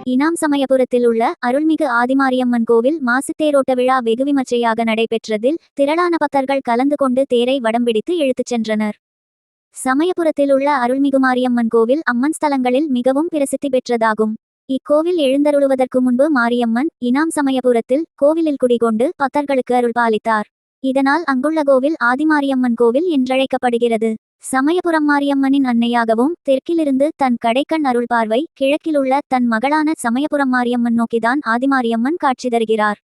இனாம் சமயபுரத்தில் உள்ள அருள்மிகு ஆதிமாரியம்மன் கோவில் மாசித்தேரோட்ட விழா வெகுவிமர்சையாக நடைபெற்றதில் திரளான பக்தர்கள் கலந்து கொண்டு தேரை வடம்பிடித்து இழுத்துச் சென்றனர். சமயபுரத்தில் உள்ள அருள்மிகு மாரியம்மன் கோவில் அம்மன் ஸ்தலங்களில் மிகவும் பிரசித்தி பெற்றதாகும். இக்கோவில் எழுந்தருளுவதற்கு முன்பு மாரியம்மன் இனாம் சமயபுரத்தில் கோவிலில் குடிகொண்டு பக்தர்களுக்கு அருள் பாலித்தார். இதனால் அங்குள்ள கோவில் ஆதிமாரியம்மன் கோவில் என்றழைக்கப்படுகிறது. சமயபுரம் மாரியம்மனின் அன்னையாகவும் தெற்கிலிருந்து தன் கடைக்கண் அருள் பார்வை கிழக்கிலுள்ள தன் மகளான சமயபுரம் மாரியம்மன் நோக்கிதான் ஆதிமாரியம்மன் காட்சி தருகிறார்.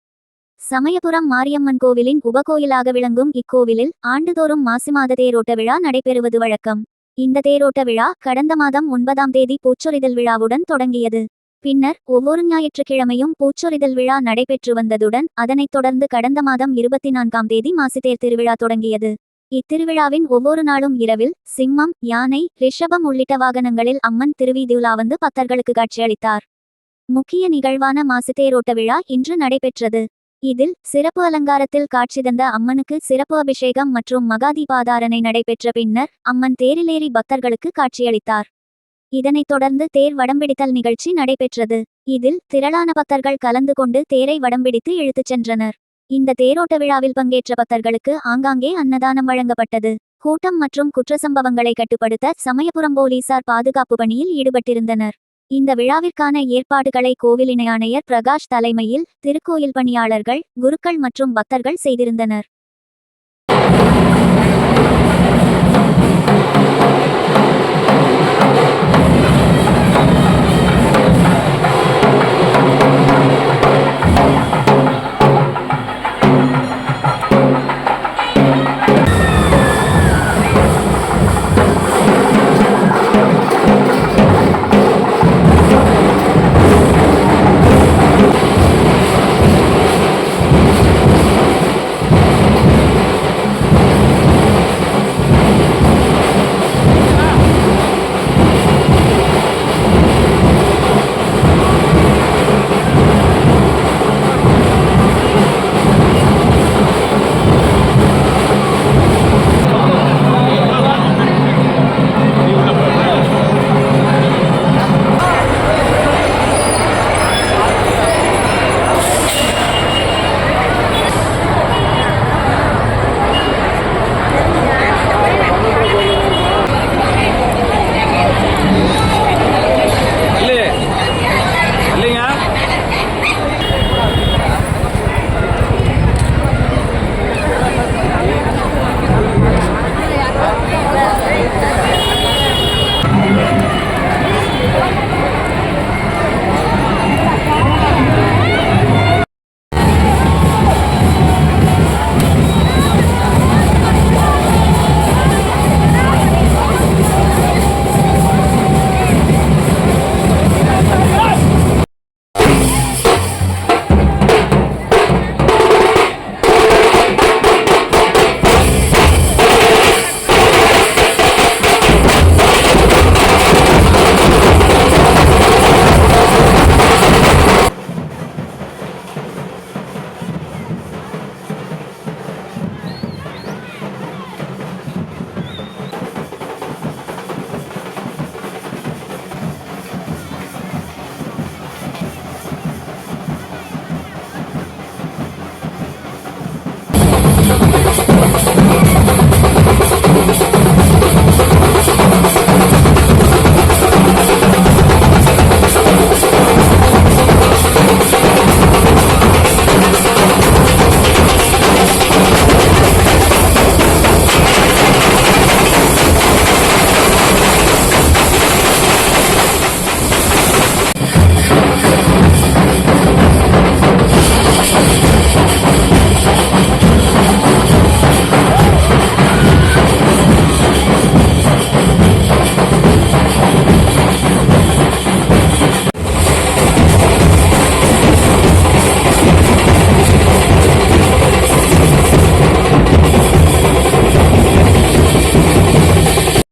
சமயபுரம் மாரியம்மன் கோவிலின் உபகோயிலாக விளங்கும் இக்கோவிலில் ஆண்டுதோறும் மாசி மாத தேரோட்ட விழா நடைபெறுவது வழக்கம். இந்த தேரோட்ட விழா கடந்த மாதம் 9ஆம் தேதி பூச்சொரிதல் விழாவுடன் தொடங்கியது. பின்னர் ஒவ்வொரு ஞாயிற்றுக்கிழமையும் பூச்சொரிதல் விழா நடைபெற்று வந்ததுடன் அதனைத் தொடர்ந்து கடந்த மாதம் 24ஆம் தேதி மாசித்தேர் திருவிழா தொடங்கியது. இத்திருவிழாவின் ஒவ்வொரு நாளும் இரவில் சிம்மம், யானை, ரிஷபம் உள்ளிட்ட வாகனங்களில் அம்மன் திருவீதியுலா வந்து பக்தர்களுக்கு காட்சியளித்தார். முக்கிய நிகழ்வான மாசித்தேரோட்ட விழா இன்று நடைபெற்றது. இதில் சிறப்பு அலங்காரத்தில் காட்சி தந்த அம்மனுக்கு சிறப்பு அபிஷேகம் மற்றும் மகாதீபாதாரணை நடைபெற்ற பின்னர் அம்மன் தேரிலேறி பக்தர்களுக்கு காட்சியளித்தார். இதனைத் தொடர்ந்து தேர் வடம்பிடித்தல் நிகழ்ச்சி நடைபெற்றது. இதில் திரளான பக்தர்கள் கலந்து கொண்டு தேரை வடம்பிடித்து இழுத்துச் சென்றனர். இந்த தேரோட்ட விழாவில் பங்கேற்ற பக்தர்களுக்கு ஆங்காங்கே அன்னதானம் வழங்கப்பட்டது. கூட்டம் மற்றும் குற்றச்சம்பவங்களை கட்டுப்படுத்த சமயபுரம் போலீசார் பாதுகாப்பு பணியில் ஈடுபட்டிருந்தனர். இந்த விழாவிற்கான ஏற்பாடுகளை கோவில் இணை ஆணையர் பிரகாஷ் தலைமையில் திருக்கோயில் பணியாளர்கள், குருக்கள் மற்றும் பக்தர்கள் செய்திருந்தனர்.